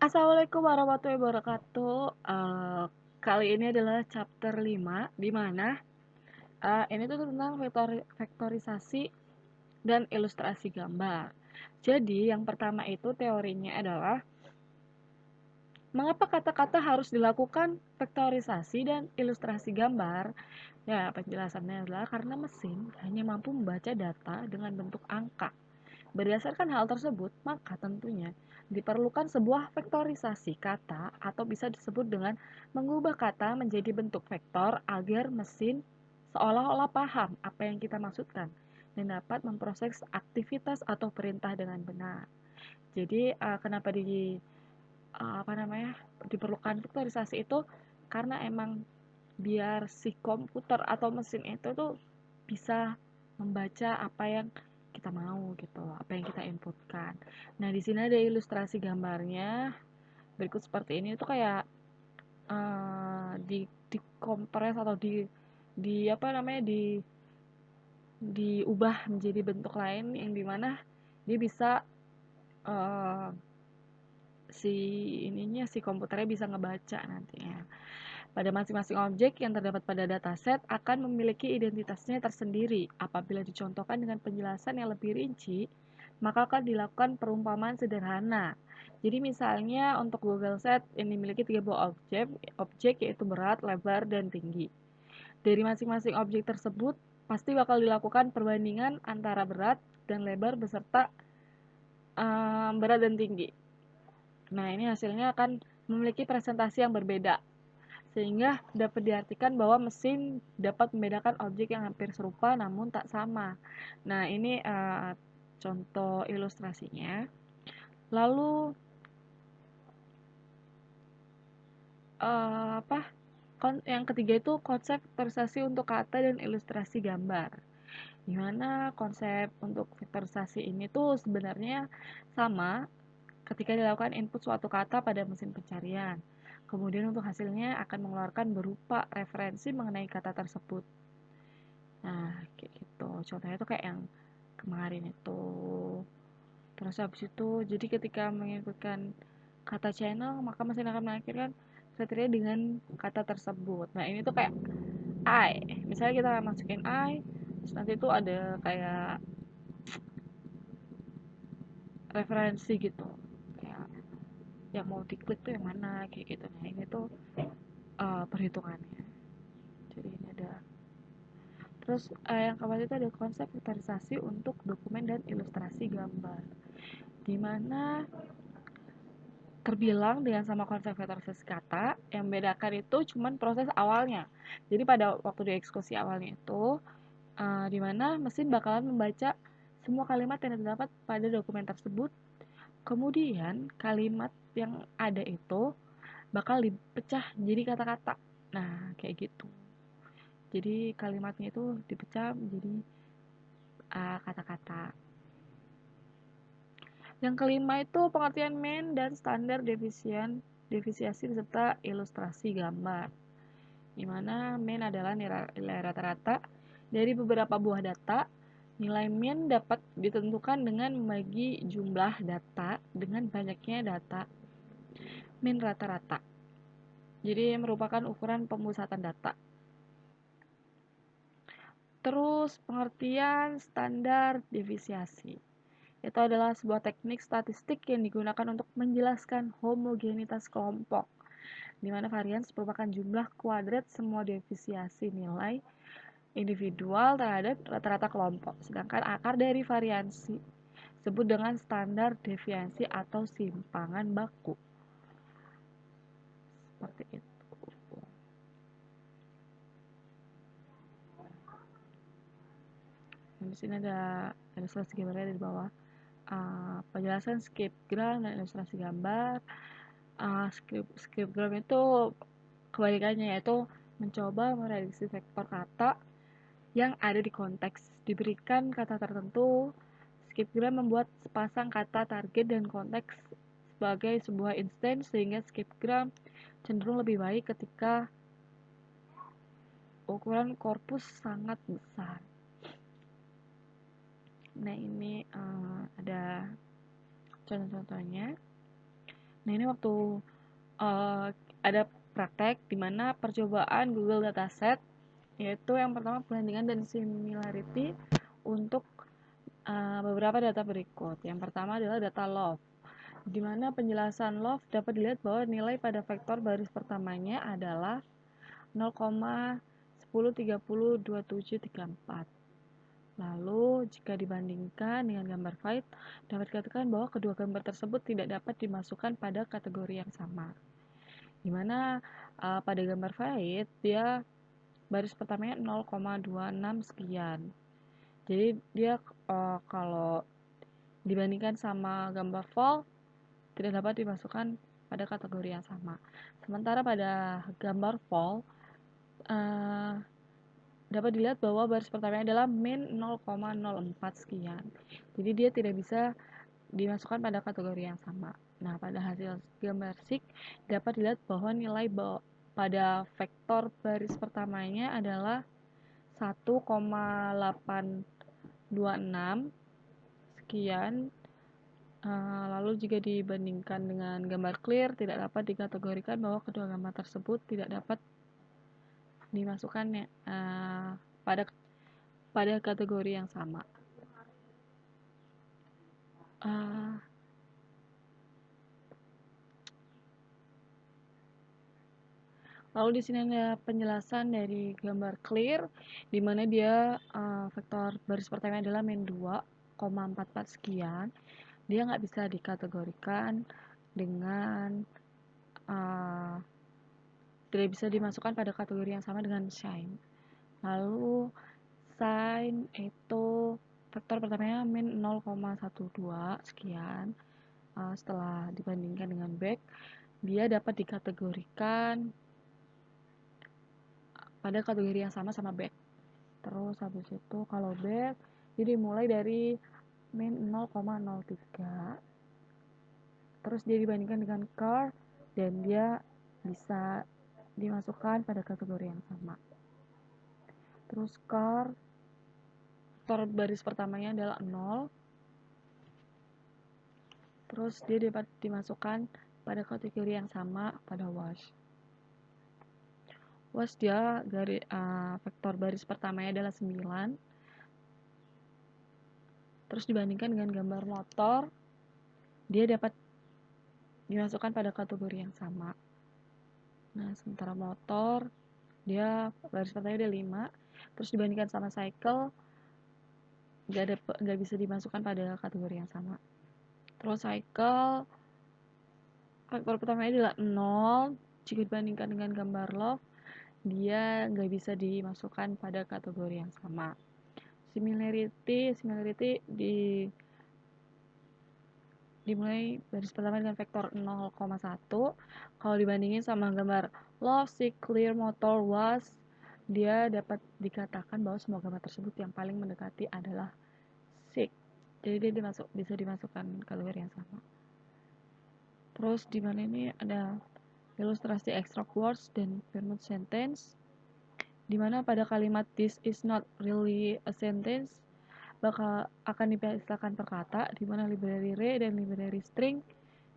Assalamualaikum warahmatullahi wabarakatuh. Kali ini adalah chapter 5, di mana ini tuh tentang vektorisasi dan ilustrasi gambar. Jadi, yang pertama itu teorinya adalah mengapa kata-kata harus dilakukan vektorisasi dan ilustrasi gambar? Ya, penjelasannya adalah karena mesin hanya mampu membaca data dengan bentuk angka. Berdasarkan hal tersebut, maka tentunya diperlukan sebuah vektorisasi kata atau bisa disebut dengan mengubah kata menjadi bentuk vektor agar mesin seolah-olah paham apa yang kita maksudkan dan dapat memproses aktivitas atau perintah dengan benar. Jadi kenapa diperlukan vektorisasi itu karena emang biar si komputer atau mesin itu tuh bisa membaca apa yang kita mau gitu, apa yang kita inputkan. Nah, di sini ada ilustrasi gambarnya berikut seperti ini. Itu kayak dikompres atau di apa namanya diubah menjadi bentuk lain yang dimana dia bisa uh, si komputernya bisa ngebaca nantinya. Pada masing-masing objek yang terdapat pada dataset akan memiliki identitasnya tersendiri. Apabila dicontohkan dengan penjelasan yang lebih rinci, maka akan dilakukan perumpamaan sederhana. Jadi misalnya untuk Google Set yang dimiliki 3 buah objek yaitu berat, lebar, dan tinggi. Dari masing-masing objek tersebut pasti bakal dilakukan perbandingan antara berat dan lebar beserta berat dan tinggi. Nah, ini hasilnya akan memiliki presentasi yang berbeda, sehingga dapat diartikan bahwa mesin dapat membedakan objek yang hampir serupa namun tak sama. Nah, ini contoh ilustrasinya. Lalu yang ketiga itu konsep vektorisasi untuk kata dan ilustrasi gambar. Gimana konsep untuk vektorisasi ini tuh sebenarnya sama ketika dilakukan input suatu kata pada mesin pencarian. Kemudian untuk hasilnya akan mengeluarkan berupa referensi mengenai kata tersebut. Nah, kayak gitu. Contohnya tuh kayak yang kemarin itu. Terus habis itu, jadi ketika menginputkan kata channel, maka mesin akan mengakhirkan kriteria dengan kata tersebut. Nah, ini tuh kayak I. Misalnya kita masukin I, terus nanti tuh ada kayak referensi gitu. Kayak yang mau diklik tuh yang mana, kayak gitu. Nah, ini tuh perhitungannya. Jadi ini ada. Terus yang keempat itu ada konsep vektorisasi untuk dokumen dan ilustrasi gambar. Dimana terbilang dengan sama konsep vektorisasi kata, yang membedakan itu cuman proses awalnya. Jadi pada waktu dieksekusi awalnya itu, dimana mesin bakalan membaca semua kalimat yang terdapat pada dokumen tersebut. Kemudian kalimat yang ada itu bakal dipecah jadi kata-kata. Nah, kayak gitu. Jadi kalimatnya itu dipecah menjadi kata-kata. Yang kelima itu pengertian main dan standar defisiasi beserta ilustrasi gambar. dimana mean adalah nilai rata-rata dari beberapa buah data. Nilai mean dapat ditentukan dengan membagi jumlah data dengan banyaknya data mean rata-rata. Jadi merupakan ukuran pemusatan data. Terus pengertian standar deviasi. Itu adalah sebuah teknik statistik yang digunakan untuk menjelaskan homogenitas kelompok, di mana varians merupakan jumlah kuadrat semua deviasi nilai individual terhadap rata-rata kelompok. Sedangkan akar dari variasi disebut dengan standar deviasi atau simpangan baku. Seperti itu. Nah, di sini ada ilustrasi gambarnya di bawah. Penjelasan skipgram dan ilustrasi gambar. Skipgram itu kebalikannya, yaitu mencoba merediksi vektor kata yang ada di konteks. Diberikan kata tertentu, skipgram membuat sepasang kata target dan konteks sebagai sebuah instance, sehingga skipgram cenderung lebih baik ketika ukuran korpus sangat besar. Nah, ini ada contoh-contohnya. Nah, ini waktu ada praktek di mana percobaan Google Dataset, yaitu yang pertama perbandingan dan similarity untuk beberapa data berikut. Yang pertama adalah data love, di mana penjelasan love dapat dilihat bahwa nilai pada vektor baris pertamanya adalah 0,10302734. Lalu, jika dibandingkan dengan gambar Veit, dapat dikatakan bahwa kedua gambar tersebut tidak dapat dimasukkan pada kategori yang sama. Dimana pada gambar Veit, dia baris pertamanya 0,26 sekian. Jadi, dia kalau dibandingkan sama gambar Vol, tidak dapat dimasukkan pada kategori yang sama. Sementara pada gambar Vol, dapat dilihat bahwa baris pertamanya adalah min 0,04 sekian. Jadi dia tidak bisa dimasukkan pada kategori yang sama. Nah, pada hasil gambar SIG dapat dilihat bahwa nilai pada vektor baris pertamanya adalah 1,826 sekian. Lalu jika dibandingkan dengan gambar clear, tidak dapat dikategorikan bahwa kedua gambar tersebut tidak dapat dimasukkan pada kategori yang sama. Lalu di sini ada penjelasan dari gambar clear, di mana dia vektor baris pertama adalah min 2,44 sekian. Dia nggak bisa dikategorikan dengan tidak bisa dimasukkan pada kategori yang sama dengan shine. Lalu sin itu vektor pertamanya min 0,12 sekian. Setelah dibandingkan dengan back, dia dapat dikategorikan pada kategori yang sama back. Terus habis itu kalau back, jadi mulai dari min 0,03, terus dia dibandingkan dengan car, dan dia bisa dimasukkan pada kategori yang sama. Terus car, vektor baris pertamanya adalah 0, terus dia dapat dimasukkan pada kategori yang sama pada wash. Wash dia vektor baris pertamanya adalah 9, terus dibandingkan dengan gambar motor, dia dapat dimasukkan pada kategori yang sama. Nah, sementara motor dia baris pertamanya ada 5, terus dibandingkan sama cycle nggak bisa dimasukkan pada kategori yang sama. Terus cycle vektor pertamanya adalah 0, jika dibandingkan dengan gambar love dia nggak bisa dimasukkan pada kategori yang sama. Similarity dimulai baris pertama dengan vektor 0,1. Kalau dibandingin sama gambar love, seek, clear, motor, was, dia dapat dikatakan bahwa semua gambar tersebut yang paling mendekati adalah seek. Jadi dia bisa dimasukkan kategori yang sama. Terus di mana ini ada ilustrasi extract words dan vermont sentence. dimana pada kalimat this is not really a sentence akan dipisahkan per kata, di mana library array dan library string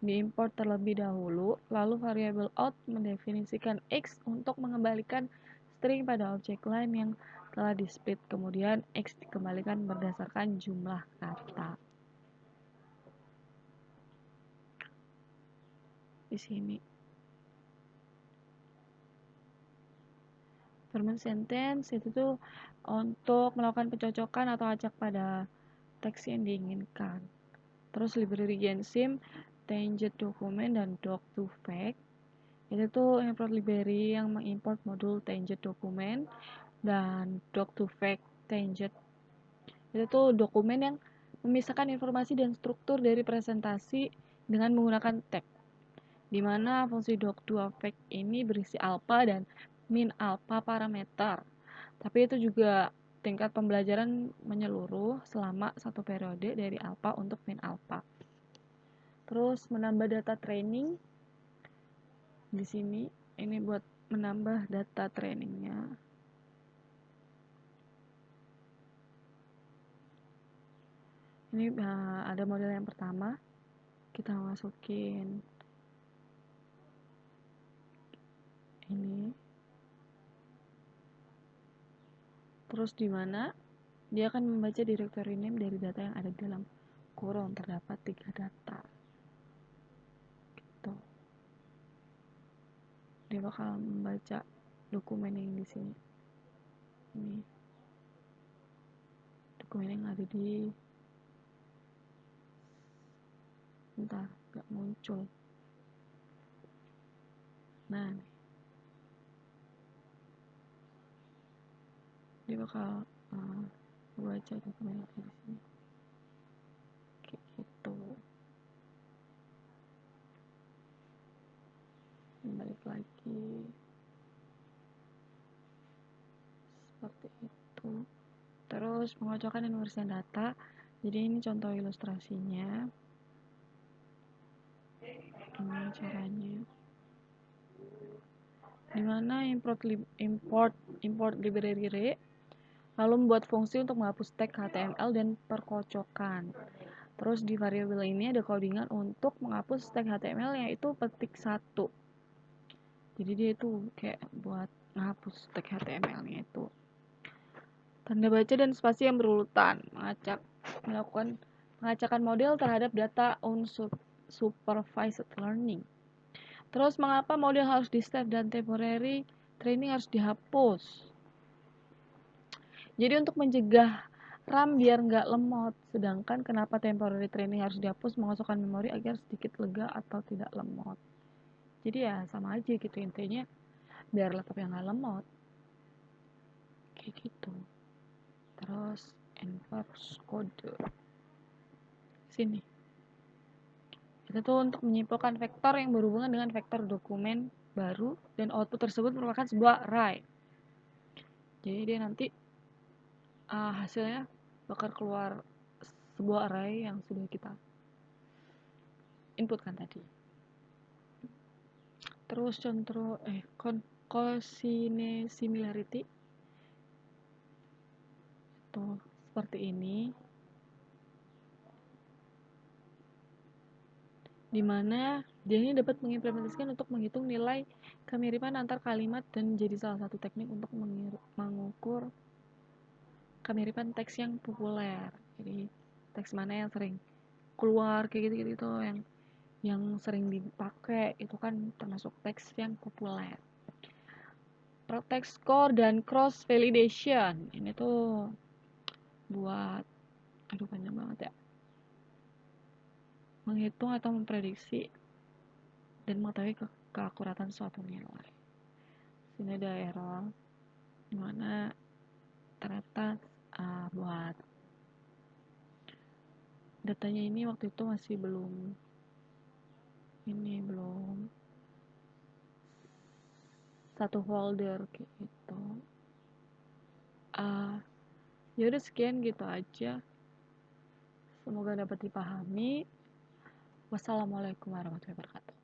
diimport terlebih dahulu, lalu variabel out mendefinisikan x untuk mengembalikan string pada objek lain yang telah di-split, kemudian x dikembalikan berdasarkan jumlah kata. Di sini permanent sentence itu tuh untuk melakukan pencocokan atau acak pada teks yang diinginkan. Terus library gensim, tangent dokumen, dan doc2vec itu tuh import library yang mengimport modul tangent dokumen dan doc2vec tangent itu tuh dokumen yang memisahkan informasi dan struktur dari presentasi dengan menggunakan tag, di mana fungsi doc2vec ini berisi alpha dan min alpha parameter, tapi itu juga tingkat pembelajaran menyeluruh selama satu periode dari alpha untuk min alpha. Terus menambah data training di sini, ini buat menambah data trainingnya. Ini ada model yang pertama, kita masukin ini, terus di mana dia akan membaca directory name dari data yang ada di dalam kurung, terdapat 3 data gitu. Dia bakal membaca dokumen yang di sini, ini dokumen yang ada di, bentar, gak muncul. Nah, dia bakal membaca dokumen yang ada di sini kayak gitu. Balik lagi seperti itu. Terus pengocokan dan pengisian data, jadi ini contoh ilustrasinya, ini caranya, dimana import library array, lalu membuat fungsi untuk menghapus tag HTML dan perkocokan. Terus di variabel ini ada codingan untuk menghapus tag HTML, yaitu petik 1. Jadi dia itu kayak buat menghapus tag HTML-nya itu. Tanda baca dan spasi yang berurutan, melakukan pengacakan model terhadap data unsupervised learning. Terus mengapa model harus di-save dan temporary training harus dihapus? Jadi untuk mencegah RAM biar nggak lemot, sedangkan kenapa temporary training harus dihapus, mengosongkan memori agar sedikit lega atau tidak lemot. Jadi ya sama aja gitu intinya, biar laptopnya nggak lemot kayak gitu. Terus enforce kode sini, itu tuh untuk menyimpulkan vektor yang berhubungan dengan vektor dokumen baru dan output tersebut merupakan sebuah array. Jadi dia nanti hasilnya bakal keluar sebuah array yang sudah kita inputkan tadi. Terus contoh cosine similarity itu seperti ini, dimana dia ini dapat mengimplementasikan untuk menghitung nilai kemiripan antar kalimat dan menjadi salah satu teknik untuk mengukur kemiripan teks yang populer. Jadi teks mana yang sering keluar kayak gitu-gitu yang sering dipakai itu kan termasuk teks yang populer. Text score dan cross validation ini tuh buat panjang banget ya, menghitung atau memprediksi dan mengetahui keakuratan suatu nilai. Sini ada error dimana ternyata buat datanya ini waktu itu masih belum satu folder kayak gitu. Yaudah sekian gitu aja, semoga dapat dipahami. Wassalamualaikum warahmatullahi wabarakatuh.